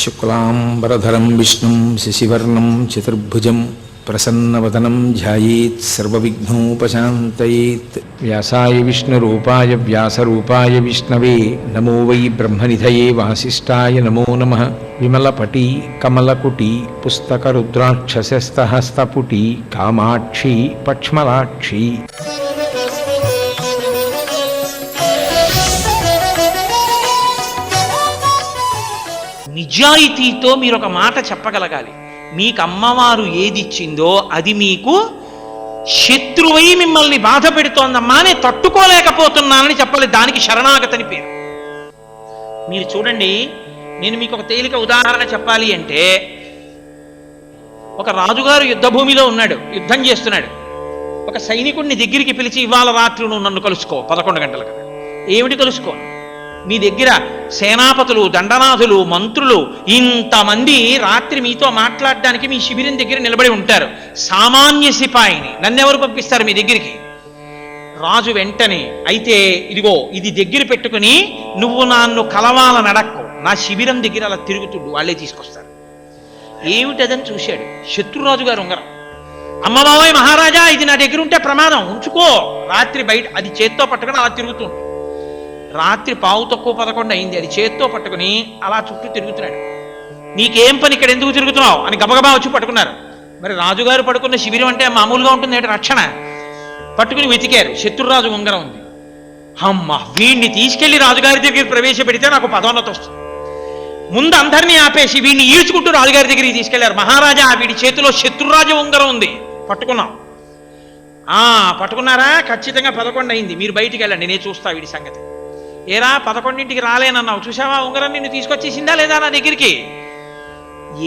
శుక్లాంబరధరం విష్ణుం శశివర్ణం చతుర్భుజం ప్రసన్నవదనం ధ్యాయేత్ సర్వవిఘ్నోపశాంతయేత్. వ్యాసాయ విష్ణురూపాయ వ్యాసరూపాయ విష్ణవే నమో వై బ్రహ్మనిధయే వాసిష్ఠాయ నమో నమః. విమలపటీ కమలకుటీ పుస్తకరుద్రాక్షసస్తహస్తపుటీ కామాక్షి పక్ష్మలాక్షి. నిజాయితీతో మీరు ఒక మాట చెప్పగలగాలి. మీకు అమ్మవారు ఏదిచ్చిందో అది మీకు శత్రువై మిమ్మల్ని బాధ పెడుతోందమ్మా, నేను తట్టుకోలేకపోతున్నానని చెప్పాలి. దానికి శరణాగతని పేరు. మీరు చూడండి, నేను మీకు ఒక తేలిక ఉదాహరణ చెప్పాలి అంటే, ఒక రాజుగారు యుద్ధభూమిలో ఉన్నాడు, యుద్ధం చేస్తున్నాడు. ఒక సైనికుడిని దగ్గరికి పిలిచి, ఇవాళ రాత్రి నువ్వు నన్ను కలుసుకో 11 గంటలకు. ఏమిటి కలుసుకో? మీ దగ్గర సేనాపతులు, దండనాథులు, మంత్రులు ఇంతమంది రాత్రి మీతో మాట్లాడడానికి మీ శిబిరం దగ్గర నిలబడి ఉంటారు. సామాన్య సిపాయిని నన్నెవరు పంపిస్తారు మీ దగ్గరికి? రాజు వెంటనే, అయితే ఇదిగో ఇది దగ్గర పెట్టుకుని నువ్వు నన్ను కలవాలని అడక్కు, నా శిబిరం దగ్గర అలా తిరుగుతుండు, వాళ్ళే తీసుకొస్తారు. ఏమిటదని చూశాడు. శత్రురాజు గారు ఉంగరం. అమ్మబాబాయ్ మహారాజా, ఇది నా దగ్గర ఉంటే ప్రమాదం, ఉంచుకో. రాత్రి బయట అది చేత్తో పట్టుకుని అలా తిరుగుతుండు. రాత్రి 11:15 అయింది. అది చేత్తో పట్టుకుని అలా చుట్టూ తిరుగుతున్నాడు. నీకేం పని, ఇక్కడ ఎందుకు తిరుగుతున్నావు అని గబగబా వచ్చి పట్టుకున్నారు. మరి రాజుగారు పడుకున్న శిబిరం అంటే మామూలుగా ఉంటుంది ఏంటి, రక్షణ. పట్టుకుని వెతికారు. శత్రురాజు ఉంగరం ఉంది. అమ్మ, వీడిని తీసుకెళ్లి రాజుగారి దగ్గర ప్రవేశపెడితే నాకు పదోన్నతి వస్తుంది. ముందు అందరినీ ఆపేసి వీడిని ఈడ్చుకుంటూ రాజుగారి దగ్గరికి తీసుకెళ్లారు. మహారాజా, వీడి చేతిలో శత్రురాజు ఉంగరం ఉంది, పట్టుకున్నాం. పట్టుకున్నారా? ఖచ్చితంగా 11 అయింది, మీరు బయటికి వెళ్ళండి, నేను చూస్తా వీడి సంగతి. ఏరా 11ంటికి రాలేనన్నావు, చూసావా ఉంగరం నిన్ను తీసుకొచ్చేసిందా లేదా నా దగ్గరికి?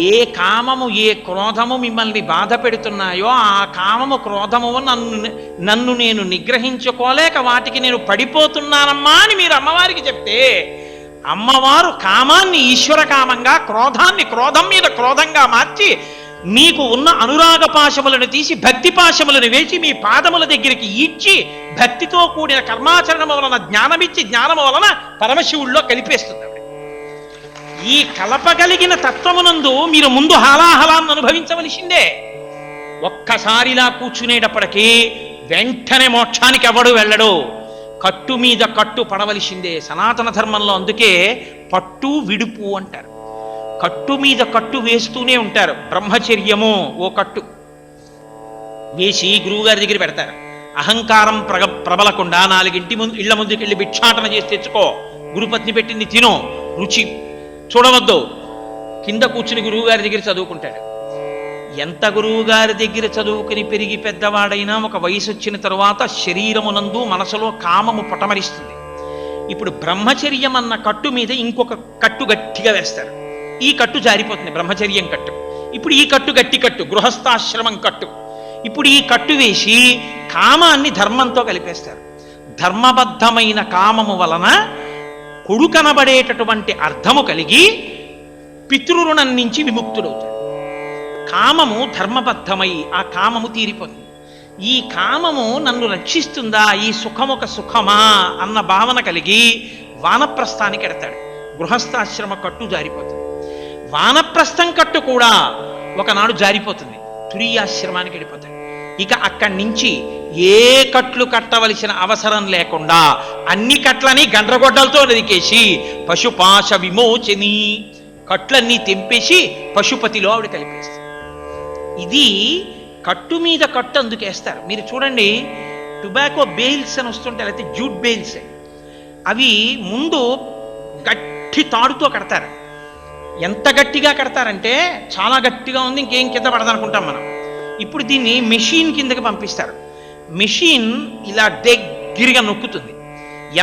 ఏ కామము, ఏ క్రోధము మిమ్మల్ని బాధ పెడుతున్నాయో ఆ కామము, క్రోధము నన్ను నేను నిగ్రహించుకోలేక వాటికి నేను పడిపోతున్నానమ్మా అని మీరు అమ్మవారికి చెప్తే, అమ్మవారు కామాన్ని ఈశ్వర కామంగా, క్రోధాన్ని క్రోధం మీద క్రోధంగా మార్చి మీకు ఉన్న అనురాగ పాశములను తీసి భక్తి పాశములను వేసి మీ పాదముల దగ్గరికి ఈడ్చి భక్తితో కూడిన కర్మాచరణము వలన జ్ఞానమిచ్చి జ్ఞానము వలన పరమశివుల్లో కలిపేస్తుంది. ఈ కలపగలిగిన తత్వమునందు మీరు ముందు హాలాహలాన్ని అనుభవించవలసిందే. ఒక్కసారిలా కూర్చునేటప్పటికీ వెంటనే మోక్షానికి ఎవడు వెళ్ళడు. కట్టు మీద కట్టు పడవలసిందే. సనాతన ధర్మంలో అందుకే పట్టు విడుపు అంటారు. కట్టు మీద కట్టు వేస్తూనే ఉంటారు. బ్రహ్మచర్యము ఓ కట్టు వేసి గురువుగారి దగ్గర పెడతారు. అహంకారం ప్రబలకుండా 4 ఇళ్ల ముందుకెళ్ళి భిక్షాటన చేసి తెచ్చుకో, గురుపత్ని పెట్టింది తినో, రుచి చూడవద్దు, కింద కూర్చుని గురువుగారి దగ్గర చదువుకుంటాడు. ఎంత గురువుగారి దగ్గర చదువుకుని పెరిగి పెద్దవాడైనా ఒక వయసు వచ్చిన తరువాత శరీరమునందు మనసులో కామము పటమరిస్తుంది. ఇప్పుడు బ్రహ్మచర్యం అన్న కట్టు మీద ఇంకొక కట్టు గట్టిగా వేస్తారు. ఈ కట్టు జారిపోతుంది, బ్రహ్మచర్యం కట్టు. ఇప్పుడు ఈ కట్టు గట్టి కట్టు, గృహస్థాశ్రమం కట్టు. ఇప్పుడు ఈ కట్టు వేసి కామాన్ని ధర్మంతో కలిపేస్తారు. ధర్మబద్ధమైన కామము వలన కొడుకనబడేటటువంటి అర్థము కలిగి పితృరుణం నుంచి విముక్తుడవుతాడు. కామము ధర్మబద్ధమై ఆ కామము తీరిపోతుంది. ఈ కామము నన్ను రక్షిస్తుందా, ఈ సుఖమొక సుఖమా అన్న భావన కలిగి వానప్రస్థానికి ఎడతాడు. గృహస్థాశ్రమ కట్టు జారిపోతుంది. వానప్రస్థం కట్టు కూడా ఒకనాడు జారిపోతుంది, తురీయాశ్రమానికి వెళ్ళిపోతాడు. ఇక అక్కడి నుంచి ఏ కట్లు కట్టవలసిన అవసరం లేకుండా అన్ని కట్లని గండ్రగొడ్డలతో నరికేసి పశుపాశ విమోచని కట్లన్నీ తెంపేసి పశుపతిలో ఆవిడ కలిపేస్తారు. ఇది కట్టు మీద కట్టు అందుకేస్తారు. మీరు చూడండి, టొబాకో బెయిల్స్ అని వస్తుంటాయి, లేకపోతే జూట్ బెయిల్స్, అవి ముందు గట్టి తాడుతో కడతారు. ఎంత గట్టిగా కడతారంటే చాలా గట్టిగా ఉంది, ఇంకేం కింద పడదనుకుంటాం మనం. ఇప్పుడు దీన్ని మెషిన్ కిందకి పంపిస్తారు. మెషిన్ ఇలా దగ్గరగా నొక్కుతుంది.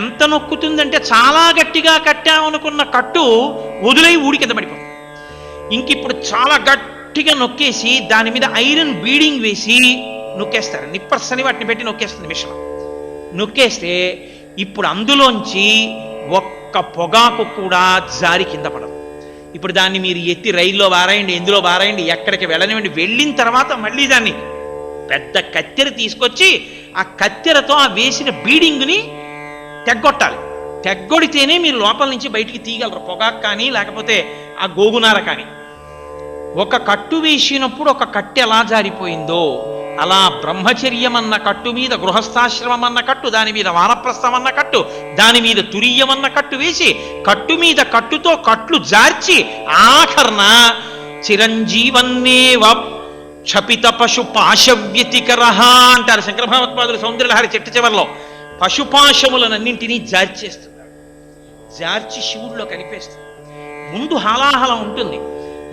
ఎంత నొక్కుతుందంటే చాలా గట్టిగా కట్టామనుకున్న కట్టు వదిలై ఊడి కింద పడిపోతుంది. ఇంక ఇప్పుడు చాలా గట్టిగా నొక్కేసి దాని మీద ఐరన్ బీడింగ్ వేసి నొక్కేస్తారు. నిప్పర్స్ అని వాటిని పెట్టి నొక్కేస్తుంది మిషన్. నొక్కేస్తే ఇప్పుడు అందులోంచి ఒక్క పొగాకు కూడా జారి కింద పడదు. ఇప్పుడు దాన్ని మీరు ఎత్తి రైల్లో బారాయండి, ఎందులో బారాయండి, ఎక్కడికి వెళ్ళనివ్వండి, వెళ్ళిన తర్వాత మళ్ళీ దాన్ని పెద్ద కత్తెర తీసుకొచ్చి ఆ కత్తెరతో ఆ వేసిన బీడింగ్ని తెగ్గొట్టాలి. తెగ్గొడితేనే మీరు లోపల నుంచి బయటికి తీయగలరు. పొగాకు కానీ లేకపోతే ఆ గోగునార కానీ ఒక కట్టు వేసినప్పుడు ఒక కట్టె ఎలా జారిపోయిందో అలా బ్రహ్మచర్యం అన్న కట్టు మీద గృహస్థాశ్రమం అన్న కట్టు, దాని మీద వానప్రస్థం అన్న కట్టు, దాని మీద తురీయం అన్న కట్టు వేసి కట్టు మీద కట్టుతో కట్లు జార్చి ఆఖర్న చిరంజీవన్నేవ క్షపిత పశు పాశవ్యతికర అంటారు శంకర భగవత్పాదులు సౌందర్యలహరి చెట్టు చివరిలో. పశుపాశములనన్నింటినీ జార్చేస్తున్నాడు. జార్చి శివుడిలో కనిపేస్తాడు. ముందు హాలాహలం ఉంటుంది.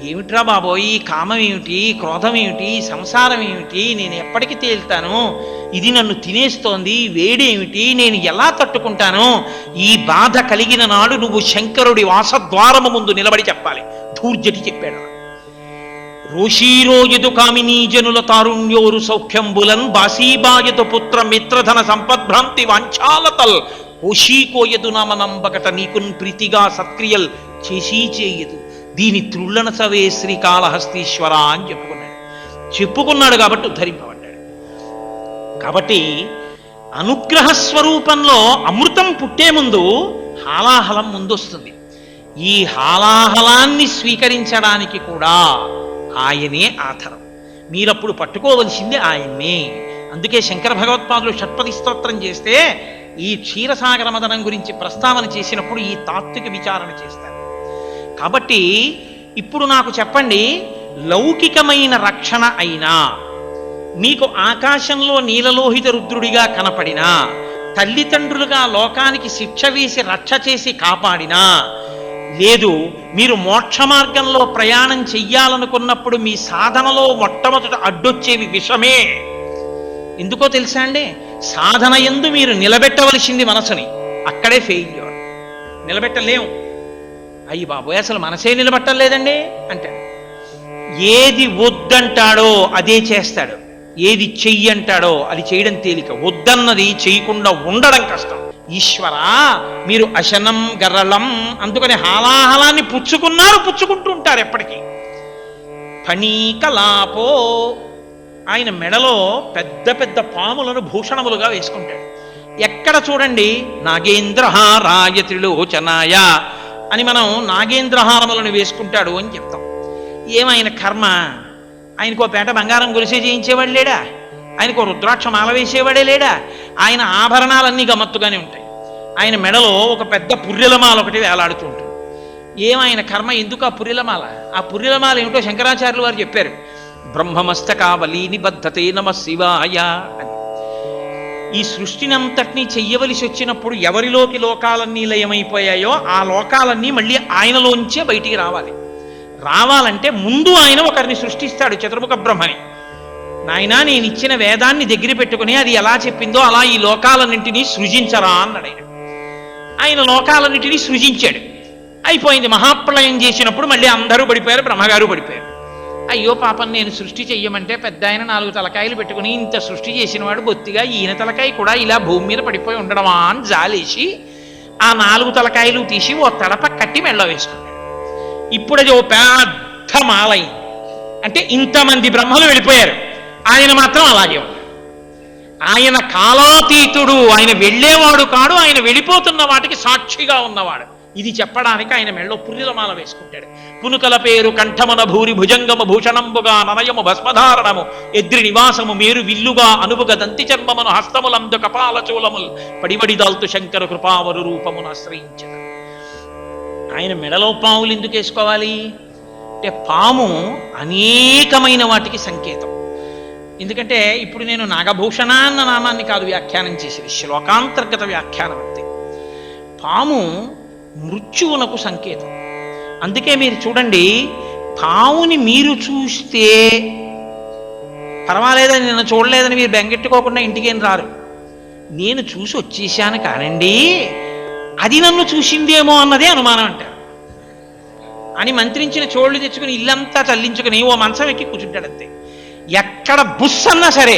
ఏమిట్రా బాబోయ్, ఈ కామం ఏమిటి, క్రోధం ఏమిటి, సంసారం ఏమిటి, నేను ఎప్పటికి తేలుతాను, ఇది నన్ను తినేస్తోంది, వేడేమిటి, నేను ఎలా తట్టుకుంటాను, ఈ బాధ కలిగిన నాడు నువ్వు శంకరుడి వాసద్వారము ముందు నిలబడి చెప్పాలి. ధూర్జటి చెప్పాడు. రోషీరోయదు కామినీ జనుల తారుణ్యోరు సౌఖ్యంబులన్ బాసీబాయదు పుత్ర మిత్రధన సంపద్భ్రాంతి వాంఛాలతల్ ఓషీకోయదు నామనంబకట నీకున్ ప్రీతిగా సత్క్రియల్ చేసీ చేయదు దీని త్రుళ్ళన సవే శ్రీకాళహస్తీశ్వర అని చెప్పుకున్నాడు కాబట్టి ఉద్ధరింపబడ్డాడు. కాబట్టి అనుగ్రహ స్వరూపంలో అమృతం పుట్టే ముందు హాలాహలం ముందొస్తుంది. ఈ హాలాహలాన్ని స్వీకరించడానికి కూడా ఆయనే ఆధారం. మీరప్పుడు పట్టుకోవలసింది ఆయన్నే. అందుకే శంకర భగవత్పాదులు షట్పది స్తోత్రం చేస్తే ఈ క్షీరసాగర మదనం గురించి ప్రస్తావన చేసినప్పుడు ఈ తాత్విక విచారణ చేస్తారు. కాబట్టి ఇప్పుడు నాకు చెప్పండి, లౌకికమైన రక్షణ అయినా, మీకు ఆకాశంలో నీలలోహిత రుద్రుడిగా కనపడినా, తల్లిదండ్రులుగా లోకానికి శిక్ష వేసి రక్ష చేసి కాపాడినా, లేదు మీరు మోక్ష మార్గంలో ప్రయాణం చెయ్యాలనుకున్నప్పుడు మీ సాధనలో మొట్టమొదట అడ్డొచ్చేవి విషమే. ఎందుకో తెలుసా అండి? సాధన యందు మీరు నిలబెట్టవలసింది మనసుని, అక్కడే ఫెయిల్యూర్. నిలబెట్టలేము. అయ్యి బాబోయ్ అసలు మనసే నిలబట్టలేదండి అంటే ఏది వద్దంటాడో అదే చేస్తాడు, ఏది చెయ్యంటాడో అది చేయడం తేలిక, వద్దన్నది చేయకుండా ఉండడం కష్టం. ఈశ్వర మీరు అశనం గరళం అందుకని హాలాహలాన్ని పుచ్చుకుంటూ ఉంటారు ఎప్పటికీ. ఫణీకలాపో ఆయన మెడలో పెద్ద పెద్ద పాములను భూషణములుగా వేసుకుంటాడు. ఎక్కడ చూడండి నాగేంద్రహారాయ త్రిలోచనాయ అని మనం నాగేంద్రహారములను వేసుకుంటాడు అని చెప్తాం. ఏమైన కర్మ, ఆయనకో పేట బంగారం గొలిసే చేయించేవాడు లేడా? ఆయనకో రుద్రాక్ష మాల వేసేవాడే లేడా? ఆయన ఆభరణాలన్నీ గమ్మత్తుగానే ఉంటాయి. ఆయన మెడలో ఒక పెద్ద పుర్రెలమాల ఒకటి వేలాడుతూ ఉంటుంది. ఏమైన కర్మ, ఎందుకు ఆ పుర్రెలమాల? ఆ పుర్రెలమాల ఏమిటో శంకరాచార్యులు వారు చెప్పారు. బ్రహ్మమస్తకావలి నిబద్ధతే నమ శివాయ అని. ఈ సృష్టినంతటినీ చెయ్యవలసి వచ్చినప్పుడు ఎవరిలోకి లోకాలన్నీ లయమైపోయాయో ఆ లోకాలన్నీ మళ్ళీ ఆయనలోంచే బయటికి రావాలంటే ముందు ఆయన ఒకరిని సృష్టిస్తాడు, చతుర్ముఖ బ్రహ్మని. నాయనా నేను ఇచ్చిన వేదాన్ని దగ్గర పెట్టుకుని అది ఎలా చెప్పిందో అలా ఈ లోకాలన్నింటినీ సృజించరా అన్నాడు ఆయన. ఆయన లోకాలన్నింటినీ సృజించాడు. అయిపోయింది. మహాప్రళయం చేసినప్పుడు మళ్ళీ అందరూ పడిపోయారు, బ్రహ్మగారు పడిపోయారు. అయ్యో పాపం నేను సృష్టి చెయ్యమంటే పెద్ద ఆయన 4 తలకాయలు పెట్టుకుని ఇంత సృష్టి చేసినవాడు బొత్తిగా ఈయన తలకాయ కూడా ఇలా భూమి మీద పడిపోయి ఉండడమా అని జాలేసి ఆ 4 తలకాయలు తీసి ఓ తడప కట్టి మెళ్ళ వేసుకున్నాడు. ఇప్పుడు అది ఓ పెద్ద మాలైంది. అంటే ఇంతమంది బ్రహ్మలు వెళ్ళిపోయారు, ఆయన మాత్రం అలాగే ఉన్నాడు. ఆయన కాలాతీతుడు, ఆయన వెళ్ళేవాడు కాడు, ఆయన వెళ్ళిపోతున్న వాటికి సాక్షిగా ఉన్నవాడు. ఇది చెప్పడానికి ఆయన మెళ్ళో పుర్రెలమాల వేసుకుంటాడు. పునుకల పేరు కంఠమన భూరి భుజంగము భూషణంబుగా ననయము భస్మధారణము ఎద్రి నివాసము మేరు విల్లుగా అనుభుగ దంతి చర్మమును హస్తములందు కపాల చూలముల్ పడిబడిదాల్తు శంకర కృపావరు రూపమును ఆశ్రయించదు. ఆయన మెడలో పాములు ఎందుకు వేసుకోవాలి అంటే పాము అనేకమైన వాటికి సంకేతం. ఎందుకంటే ఇప్పుడు నేను నాగభూషణ అన్న నామాన్ని కాదు వ్యాఖ్యానం చేసేది, శ్లోకాంతర్గత వ్యాఖ్యానం అంతే. పాము మృత్యువునకు సంకేతం. అందుకే మీరు చూడండి, పావుని మీరు చూస్తే పర్వాలేదని నిన్న చూడలేదని మీరు బెంగెట్టుకోకుండా ఇంటికేం రారు. నేను చూసి వచ్చేసాను కానండి, అది నన్ను చూసిందేమో అన్నదే అనుమానం అంటారు. అని మంత్రించిన చోళ్ళు తెచ్చుకుని ఇల్లంతా చల్లించుకుని ఓ మంచం ఎక్కి కూర్చుంటాడు అంతే. ఎక్కడ బుస్ అన్నా సరే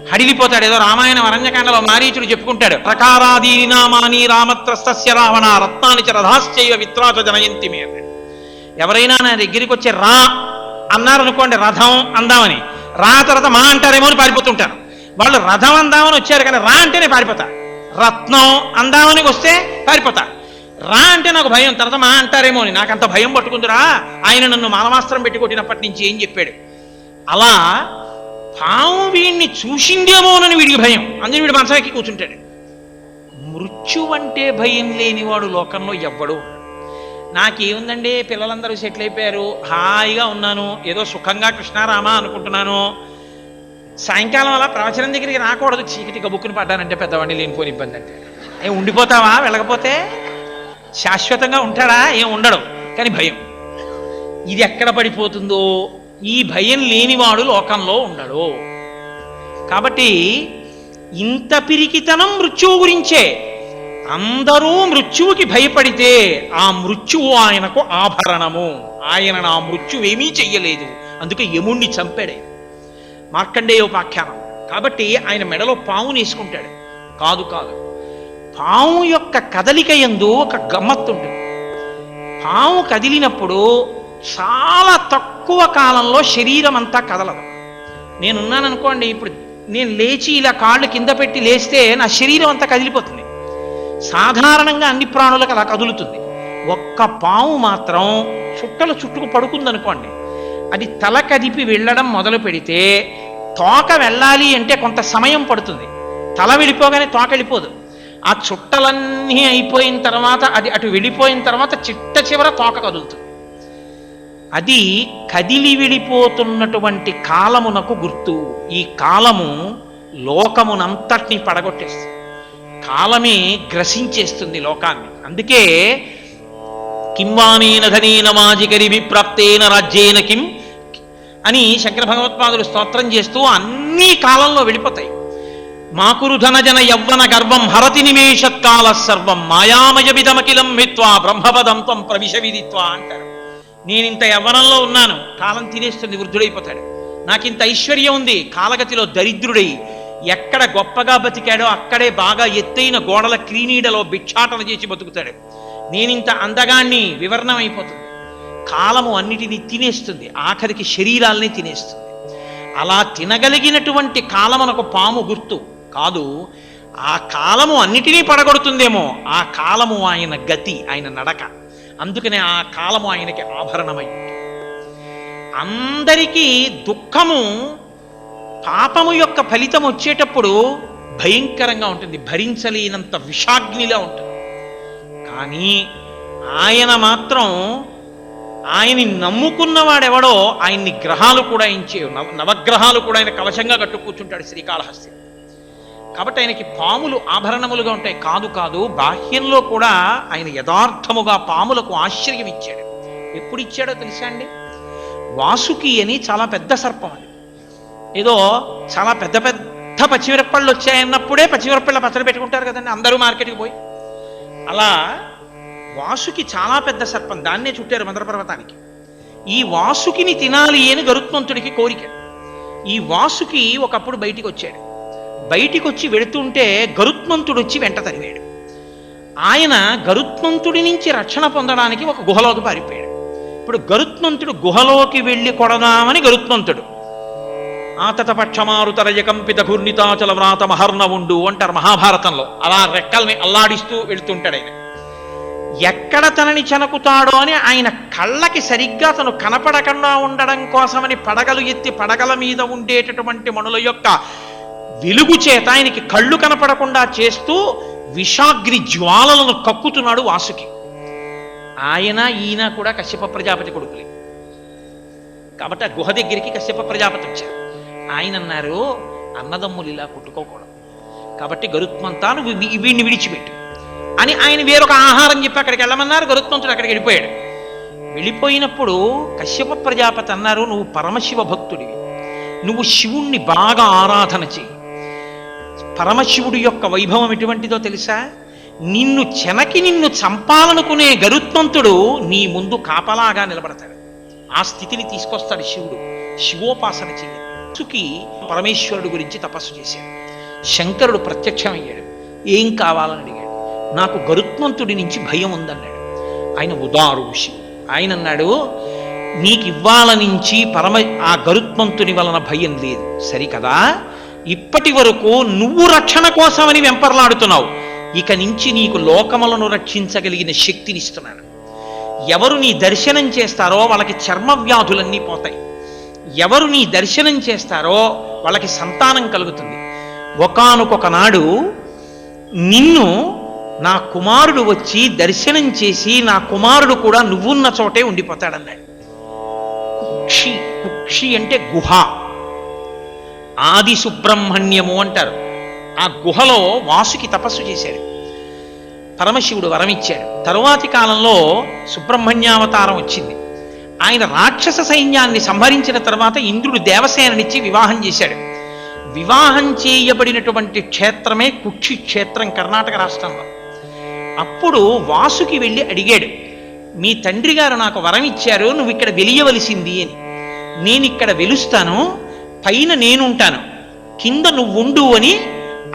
హడిలిపోతాడు. ఏదో రామాయణం అరణ్యకాండలో మారీచుడు చెప్పుకుంటాడు, ప్రకారాదీని నామాని రామత్రస్తస్య రావణ రత్నాని చ రథాశ్చైవ విత్రాచ జనయంతి మే. ఎవరైనా నా దగ్గరికి వచ్చి రా అన్నారనుకోండి, రథం అందామని, రా తర్వాత మా అంటారేమో అని పారిపోతుంటారు. వాళ్ళు రథం అందామని వచ్చారు కానీ రా అంటేనే పారిపోతారు. రత్నం అందామని వస్తే పారిపోతారు. రా అంటే నాకు భయం, తర్వాత మా అంటారేమో అని. నాకు అంత భయం పట్టుకుందిరా, ఆయన నన్ను మానవాస్త్రం పెట్టి కొట్టినప్పటి నుంచి ఏం చెప్పాడు. అలా పాము వీడిని చూసిందేమోనని వీడికి భయం, అందుకని వీడు మనసు ఎక్కి కూర్చుంటాడు. మృత్యు అంటే భయం లేనివాడు లోకంలో ఎవ్వడు. నాకేముందండి, పిల్లలందరూ సెటిల్ అయిపోయారు, హాయిగా ఉన్నాను, ఏదో సుఖంగా కృష్ణారామ అనుకుంటున్నాను, సాయంకాలం అలా ప్రవచనం దగ్గరికి రాకూడదు, చీకటి గబుక్కుని పడ్డానంటే పెద్దవాడిని లేనిపోని ఇబ్బంది అంటే. ఏం ఉండిపోతావా వెళ్ళకపోతే? శాశ్వతంగా ఉంటాడా? ఏం ఉండడు, కానీ భయం. ఇది ఎక్కడ పడిపోతుందో, ఈ భయం లేనివాడు లోకంలో ఉండడు. కాబట్టి ఇంత పిరికితనం మృత్యువు గురించే. అందరూ మృత్యువుకి భయపడితే ఆ మృత్యువు ఆయనకు ఆభరణము. ఆయన ఆ మృత్యువేమీ చెయ్యలేదు, అందుకే యముణ్ణి చంపాడే మార్కండేయోపాఖ్యానం. కాబట్టి ఆయన మెడలో పావుని వేసుకుంటాడు. కాదు కాదు, పాము యొక్క కదలిక యందు ఒక గమ్మత్తు ఉంటుంది. పాము కదిలినప్పుడు చాలా తక్కువ కాలంలో శరీరం అంతా కదలదు. నేనున్నాను అనుకోండి, ఇప్పుడు నేను లేచి ఇలా కాళ్ళు కింద పెట్టి లేస్తే నా శరీరం అంతా కదిలిపోతుంది. సాధారణంగా అన్ని ప్రాణులకు అలా కదులుతుంది. ఒక్క పాము మాత్రం చుట్టలు చుట్టుకు పడుకుందనుకోండి, అది తల కదిపి వెళ్ళడం మొదలు పెడితే తోక వెళ్ళాలి అంటే కొంత సమయం పడుతుంది. తల వెళ్ళిపోగానే తోక వెళ్ళిపోదు. ఆ చుట్టలన్నీ అయిపోయిన తర్వాత, అది అటు వెళ్ళిపోయిన తర్వాత చిట్ట చివర తోక కదులుతుంది. అది కదిలి వెళ్ళిపోతున్నటువంటి కాలమునకు గుర్తు. ఈ కాలము లోకమునంతటినీ పడగొట్టేస్తుంది. కాలమే గ్రసించేస్తుంది లోకాన్ని. అందుకే కింవానేన ధనేన మాజికరి విప్రాప్తేన రాజ్యేన కిం అని శంకర భగవత్పాదులు స్తోత్రం చేస్తూ అన్ని కాలంలో వెళ్ళిపోతాయి. మాకురు ధనజన యవ్వన గర్వం హరతి నిమేషత్కాల సర్వం మాయామయమిదమకిలం మిత్వా బ్రహ్మపదం త్వం ప్రవిశవిదిత్వా అంటారు. నేనింత యవ్వనంలో ఉన్నాను, కాలం తినేస్తుంది, వృద్ధుడైపోతాడు. నాకింత ఐశ్వర్యం ఉంది, కాలగతిలో దరిద్రుడై ఎక్కడ గొప్పగా బతికాడో అక్కడే బాగా ఎత్తైన గోడల క్రీనీడలో భిక్షాటన చేసి బతుకుతాడు. నేనింత అందగాన్ని, వివరణం అయిపోతుంది. కాలము అన్నిటినీ తినేస్తుంది, ఆఖరికి శరీరాల్ని తినేస్తుంది. అలా తినగలిగినటువంటి కాలమునకు పాము గుర్తు కాదు. ఆ కాలము అన్నిటినీ పడగొడుతుందేమో, ఆ కాలము ఆయన గతి, ఆయన నడక. అందుకనే ఆ కాలము ఆయనకి ఆభరణమై. అందరికీ దుఃఖము, పాపము యొక్క ఫలితం వచ్చేటప్పుడు భయంకరంగా ఉంటుంది, భరించలేనంత విషాగ్నిలా ఉంటుంది. కానీ ఆయన మాత్రం, ఆయన్ని నమ్ముకున్నవాడెవడో ఆయన్ని గ్రహాలు కూడా నవగ్రహాలు కూడా ఆయన కవచంగా కట్టు కూర్చుంటాడు శ్రీకాళహస్తి. కాబట్టి ఆయనకి పాములు ఆభరణములుగా ఉంటాయి. కాదు కాదు, బాహ్యంలో కూడా ఆయన యథార్థముగా పాములకు ఆశ్రయం ఇచ్చాడు. ఎప్పుడు ఇచ్చాడో తెలుసా అండి? వాసుకి అని చాలా పెద్ద సర్పం, అది ఏదో చాలా పెద్ద పెద్ద పచ్చిమిరపళ్ళు వచ్చాయన్నప్పుడే పచ్చిమిరపళ్ళ పచ్చడి పెట్టుకుంటారు కదండి అందరూ మార్కెట్కి పోయి. అలా వాసుకి చాలా పెద్ద సర్పం, దాన్నే చుట్టారు మందర పర్వతానికి. ఈ వాసుకిని తినాలి అని గరుత్మంతుడికి కోరిక. ఈ వాసుకి ఒకప్పుడు బయటికి వచ్చాడు. బయటికి వచ్చి వెళుతుంటే గరుత్మంతుడు వచ్చి వెంట తరివాడు. ఆయన గరుత్మంతుడి నుంచి రక్షణ పొందడానికి ఒక గుహలోకి పారిపోయాడు. ఇప్పుడు గరుత్మంతుడు గుహలోకి వెళ్ళి కొడదామని గరుత్మంతుడు ఆతతపక్షమారుతరయకంపిత ఘూర్ణితాచల వ్రాత మహర్ణవుండు అంటారు మహాభారతంలో. అలా రెక్కల్ని అల్లాడిస్తూ వెళుతుంటాడు ఆయన. ఎక్కడ తనని చనుకుతాడో అని ఆయన కళ్ళకి సరిగ్గా తను కనపడకుండా ఉండడం కోసమని పడగలు ఎత్తి పడగల మీద ఉండేటటువంటి మణుల యొక్క వెలుగు చేత ఆయనకి కళ్ళు కనపడకుండా చేస్తూ విషాగ్ని జ్వాలలను కక్కుతున్నాడు వాసుకి. ఆయన ఈయన కూడా కశ్యప ప్రజాపతి కొడుకులే. కాబట్టి ఆ గుహ దగ్గరికి కశ్యప ప్రజాపతి వచ్చారు. ఆయన అన్నారు, అన్నదమ్ములు ఇలా కొట్టుకోకూడదు, కాబట్టి గరుత్మంతా నువ్వు వీడిని విడిచిపెట్టు అని ఆయన వేరొక ఆహారం చెప్పి అక్కడికి వెళ్ళమన్నారు. గరుత్మంతుడు అక్కడికి వెళ్ళిపోయాడు. వెళ్ళిపోయినప్పుడు కశ్యప ప్రజాపతి అన్నారు, నువ్వు పరమశివ భక్తుడివి, నువ్వు శివుణ్ణి బాగా ఆరాధన చెయ్యి. పరమశివుడి యొక్క వైభవం ఎటువంటిదో తెలుసా? నిన్ను చంపాలనుకునే గరుత్మంతుడు నీ ముందు కాపలాగా నిలబడతాడు. ఆ స్థితిని తీసుకొస్తాడు శివుడు. శివోపాసన చెయ్యి. సుకి పరమేశ్వరుడు గురించి తపస్సు చేశాడు. శంకరుడు ప్రత్యక్షమయ్యాడు. ఏం కావాలని అడిగాడు. నాకు గరుత్మంతుడి నుంచి భయం ఉందన్నాడు. ఆయన ఉదారు శివుడు. ఆయన అన్నాడు, నీకు ఇవ్వాల నుంచి ఆ గరుత్మంతుని వలన భయం లేదు, సరికదా? ఇప్పటి వరకు నువ్వు రక్షణ కోసమని వెంపర్లాడుతున్నావు, ఇక నుంచి నీకు లోకములను రక్షించగలిగిన శక్తినిస్తున్నాను. ఎవరు నీ దర్శనం చేస్తారో వాళ్ళకి చర్మ వ్యాధులన్నీ పోతాయి. ఎవరు నీ దర్శనం చేస్తారో వాళ్ళకి సంతానం కలుగుతుంది. ఒకానొక నాడు నిన్ను నా కుమారుడు వచ్చి దర్శనం చేసి నా కుమారుడు కూడా నువ్వున్న చోటే ఉండిపోతాడన్నాడు. కుక్షి, కుక్షి అంటే గుహ. ఆది సుబ్రహ్మణ్యము అంటారు. ఆ గుహలో వాసుకి తపస్సు చేశాడు. పరమశివుడు వరం ఇచ్చాడు. తరువాతి కాలంలో సుబ్రహ్మణ్యావతారం వచ్చింది. ఆయన రాక్షస సైన్యాన్ని సంహరించిన తర్వాత ఇంద్రుడు దేవసేననిచ్చి వివాహం చేశాడు. వివాహం చేయబడినటువంటి క్షేత్రమే కుక్షి క్షేత్రం కర్ణాటక రాష్ట్రంలో. అప్పుడు వాసుకి వెళ్ళి అడిగాడు, మీ తండ్రి గారు నాకు వరం ఇచ్చారు, నువ్వు ఇక్కడ వెలియవలసింది అని. నేను ఇక్కడ వెలుస్తాను, పైన నేనుంటాను, కింద నువ్వు ఉండు అని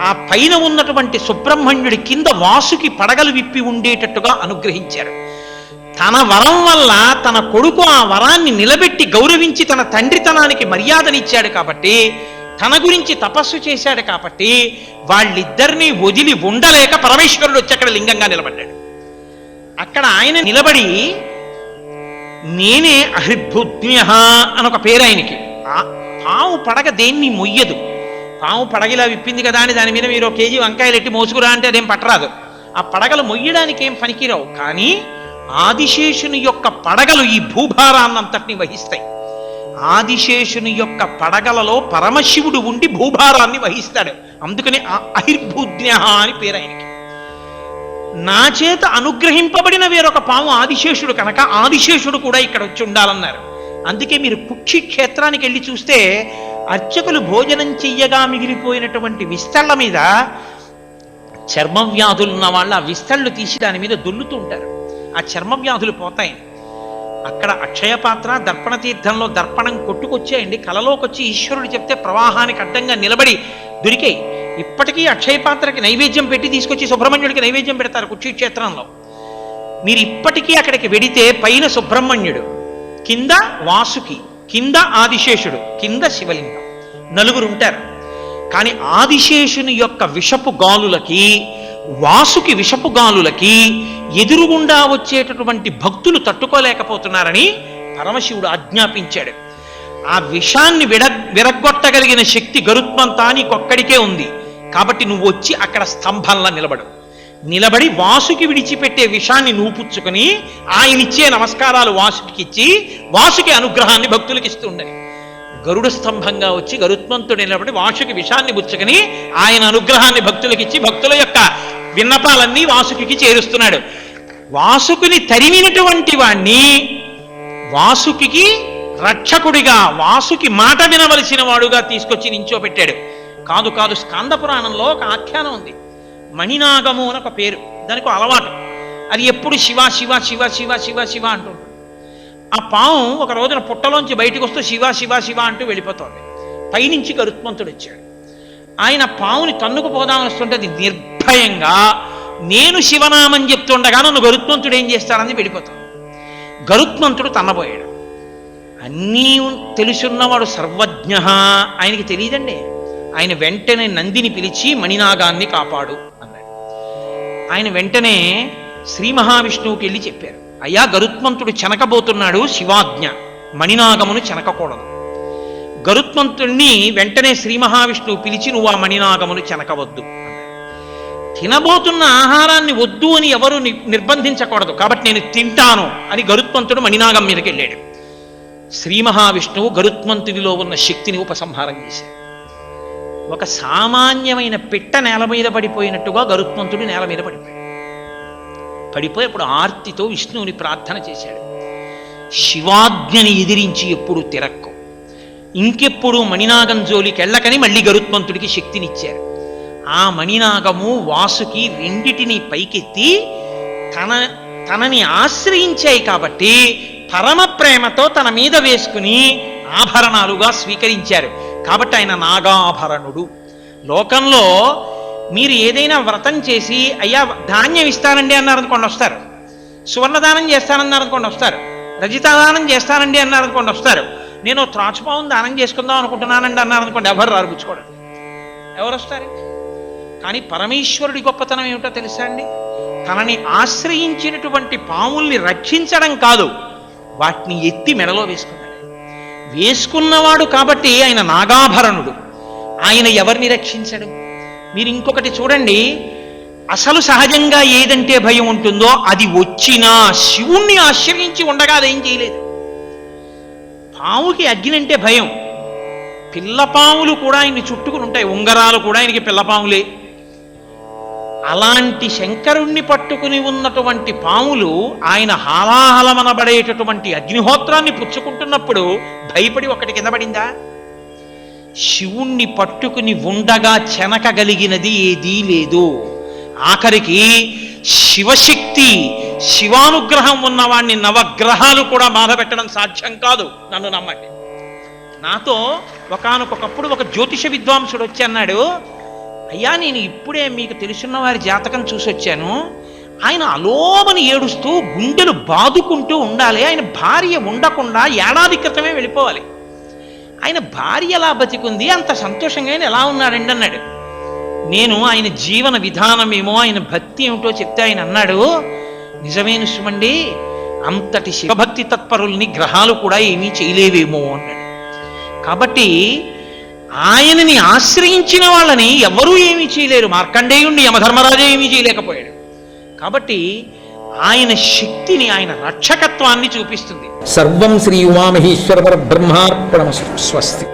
ఆ పైన ఉన్నటువంటి సుబ్రహ్మణ్యుడి కింద వాసుకి పడగలు విప్పి ఉండేటట్టుగా అనుగ్రహించారు. తన వరం వల్ల తన కొడుకు ఆ వరాన్ని నిలబెట్టి గౌరవించి తన తండ్రితనానికి మర్యాదనిచ్చాడు కాబట్టి, తన గురించి తపస్సు చేశాడు కాబట్టి, వాళ్ళిద్దరినీ వదిలి ఉండలేక పరమేశ్వరుడు వచ్చి అక్కడ లింగంగా నిలబడ్డాడు. అక్కడ ఆయన నిలబడి నేనే అహిర్భుజ్ఞ అని ఒక పేరు ఆయనకి. పాము పడగ దేన్ని మొయ్యదు. పాము పడగలా విప్పింది కదా అని దాని మీద మీరు 1 కేజీ వంకాయలు ఎట్టి మోసుకురా అంటే అదేం పట్టరాదు. ఆ పడగలు మొయ్యడానికి ఏం పనికిరావు. కానీ ఆదిశేషుని యొక్క పడగలు ఈ భూభారాన్నంతటిని వహిస్తాయి. ఆదిశేషుని యొక్క పడగలలో పరమశివుడు ఉండి భూభారాన్ని వహిస్తాడు. అందుకని అహిర్భూజ్ఞ అని పేరు ఆయనకి. నా చేత అనుగ్రహింపబడిన వేరొక పాము ఆదిశేషుడు కనుక ఆదిశేషుడు కూడా ఇక్కడ వచ్చి ఉండాలన్నారు. అందుకే మీరు కుక్షి క్షేత్రానికి వెళ్ళి చూస్తే అర్చకులు భోజనం చెయ్యగా మిగిలిపోయినటువంటి విస్తళ్ల మీద చర్మ వ్యాధులున్న వాళ్ళు ఆ విస్తళ్ళు తీసి దాని మీద దుల్లుతూ ఉంటారు. ఆ చర్మ వ్యాధులు పోతాయి. అక్కడ అక్షయ పాత్ర దర్పణ తీర్థంలో దర్పణం కొట్టుకొచ్చాయండి. కలలోకొచ్చి ఈశ్వరుడు చెప్తే ప్రవాహానికి అడ్డంగా నిలబడి దొరికాయి. ఇప్పటికీ అక్షయ పాత్రకి నైవేద్యం పెట్టి తీసుకొచ్చి సుబ్రహ్మణ్యుడికి నైవేద్యం పెడతారు కుక్షి క్షేత్రంలో. మీరు ఇప్పటికీ అక్కడికి వెడితే పైన సుబ్రహ్మణ్యుడు, కింద వాసుకి, కింద ఆదిశేషుడు, కింద శివలింగం, 4 ఉంటారు. కానీ ఆదిశేషుని యొక్క విషపు గాలులకి వాసుకి విషపు గాలులకి ఎదురుగుండా వచ్చేటటువంటి భక్తులు తట్టుకోలేకపోతున్నారని పరమశివుడు ఆజ్ఞాపించాడు. ఆ విషాన్ని విరగ్గొట్టగలిగిన శక్తి గరుత్మంతా నీకొక్కడికే ఉంది. కాబట్టి నువ్వు వచ్చి అక్కడ స్తంభంలా నిలబడి వాసుకి విడిచిపెట్టే విషాన్ని నువ్వు పుచ్చుకొని ఆయనిచ్చే నమస్కారాలు వాసుకి ఇచ్చి వాసుకి అనుగ్రహాన్ని భక్తులకి ఇస్తూ ఉండని. గరుడ స్తంభంగా వచ్చి గరుత్మంతుడు నిలబడి వాసుకి విషాన్ని పుచ్చుకొని ఆయన అనుగ్రహాన్ని భక్తులకి ఇచ్చి భక్తుల యొక్క విన్నపాలన్నీ వాసుకి చేరుస్తున్నాడు. వాసుకుని తరిమినటువంటి వాణ్ణి వాసుకి రక్షకుడిగా, వాసుకి మాట వినవలసిన వాడుగా తీసుకొచ్చి నించోపెట్టాడు. కాదు స్కంద పురాణంలో ఒక ఆఖ్యానం ఉంది. మణినాగము అని ఒక పేరు, దానికి ఒక అలవాటు. అది ఎప్పుడు శివ శివ శివ శివ శివ శివ అంటుంది. ఆ పాము ఒక రోజున పుట్టలోంచి బయటకు వస్తూ శివ శివ శివ అంటూ వెళ్ళిపోతుంది. పైనుంచి గరుత్మంతుడు వచ్చాడు. ఆయన పావుని తన్నుకుపోదామని వస్తుంటే అది నిర్భయంగా నేను శివనామం చెప్తుండగా నన్ను గరుత్మంతుడు ఏం చేస్తాడని వెళ్ళిపోతాడు. గరుత్మంతుడు తన్నబోయాడు. అన్నీ తెలుసున్నవాడు సర్వజ్ఞ, ఆయనకి తెలియదండి. ఆయన వెంటనే నందిని పిలిచి మణినాగాన్ని కాపాడు అన్నాడు. ఆయన వెంటనే శ్రీ మహావిష్ణువుకి వెళ్ళి చెప్పారు, అయ్యా గరుత్మంతుడు చెనకబోతున్నాడు, శివాజ్ఞ, మణినాగమును చెనకకూడదు. గరుత్మంతుణ్ణి వెంటనే శ్రీ మహావిష్ణువు పిలిచి నువ్వు ఆ మణినాగమును చెనకవద్దు అన్నాడు. తినబోతున్న ఆహారాన్ని వద్దు అని ఎవరు నిర్బంధించకూడదు, కాబట్టి నేను తింటాను అని గరుత్మంతుడు మణినాగం మీదకి వెళ్ళాడు. శ్రీ మహావిష్ణువు గరుత్మంతుడిలో ఉన్న శక్తిని ఉపసంహారం చేశాడు. ఒక సామాన్యమైన పిట్ట నేల మీద పడిపోయినట్టుగా గరుత్మంతుడు నేల మీద పడిపోయి అప్పుడు ఆర్తితో విష్ణువుని ప్రార్థన చేశాడు. శివాజ్ఞని ఎదిరించి ఎప్పుడు తిరక్కు, ఇంకెప్పుడు మణినాగం జోలికి వెళ్ళకని మళ్ళీ గరుత్మంతుడికి శక్తినిచ్చారు. ఆ మణినాగము వాసుకి రెండిటిని పైకెత్తి తనని ఆశ్రయించాయి కాబట్టి పరమ ప్రేమతో తన మీద వేసుకుని ఆభరణాలుగా స్వీకరించారు. కాబట్టి ఆయన నాగాభరణుడు. లోకంలో మీరు ఏదైనా వ్రతం చేసి అయ్యా ధాన్యం ఇస్తానండి అన్నారనుకోండి వస్తారు, సువర్ణదానం చేస్తానన్నారనుకోండి వస్తారు, రజితాదానం చేస్తానండి అన్నారనుకోండి వస్తారు, నేను త్రాచుపావును దానం చేసుకుందాం అనుకుంటున్నానండి అన్నారనుకోండి ఎవరు రారు పుచ్చుకోవడం. ఎవరు వస్తారు? కానీ పరమేశ్వరుడి గొప్పతనం ఏమిటో తెలుసా అండి? తనని ఆశ్రయించినటువంటి పాముల్ని రక్షించడం కాదు, వాటిని ఎత్తి మెడలో వేసుకున్నాడు. వేసుకున్నవాడు కాబట్టి ఆయన నాగాభరణుడు. ఆయన ఎవరిని రక్షించడు? మీరు ఇంకొకటి చూడండి, అసలు సహజంగా ఏదంటే భయం ఉంటుందో అది వచ్చినా శివుణ్ణి ఆశ్రయించి ఉండగా అదేం చేయలేదు. పాముకి అగ్ని అంటే భయం. పిల్లపాములు కూడా ఆయన్ని చుట్టుకుని ఉంటాయి, ఉంగరాలు కూడా ఆయనకి పిల్లపాములే. అలాంటి శంకరుణ్ణి పట్టుకుని ఉన్నటువంటి పాములు ఆయన హాలాహలమనబడేటటువంటి అగ్నిహోత్రాన్ని పుచ్చుకుంటున్నప్పుడు భయపడి ఒకటి కింద పడిందా? శివుణ్ణి పట్టుకుని ఉండగా చెనకగలిగినది ఏదీ లేదు. ఆఖరికి శివశక్తి, శివానుగ్రహం ఉన్నవాణ్ణి నవగ్రహాలు కూడా బాధ పెట్టడం సాధ్యం కాదు. నన్ను నమ్మండి. నాతో ఒకానొకప్పుడు ఒక జ్యోతిష విద్వాంసుడు వచ్చి అన్నాడు, అయ్యా నేను ఇప్పుడే మీకు తెలుసున్న వారి జాతకం చూసి వచ్చాను, ఆయన అలోమని ఏడుస్తూ గుండెలు బాదుకుంటూ ఉండాలి, ఆయన భార్య ఉండకుండా ఏడాది క్రితమే వెళ్ళిపోవాలి, ఆయన భార్య ఎలా బతికుంది, అంత సంతోషంగా ఆయన ఎలా ఉన్నాడండి అన్నాడు. నేను ఆయన జీవన విధానమేమో ఆయన భక్తి ఏమిటో చెప్తే ఆయన అన్నాడు, నిజమేను సుమండి, అంతటి శివభక్తి తత్పరుల్ని గ్రహాలు కూడా ఏమీ చేయలేవేమో అన్నాడు. కాబట్టి ఆయనని ఆశ్రయించిన వాళ్ళని ఎవరూ ఏమీ చేయలేరు. మార్కండేయుణ్ణి యమధర్మరాజే ఏమీ చేయలేకపోయాడు. కాబట్టి ఆయన శక్తిని, ఆయన రక్షకత్వాన్ని చూపిస్తుంది. సర్వం శ్రీ ఉమామహేశ్వర పరబ్రహ్మార్పణమస్తు. స్వస్తి.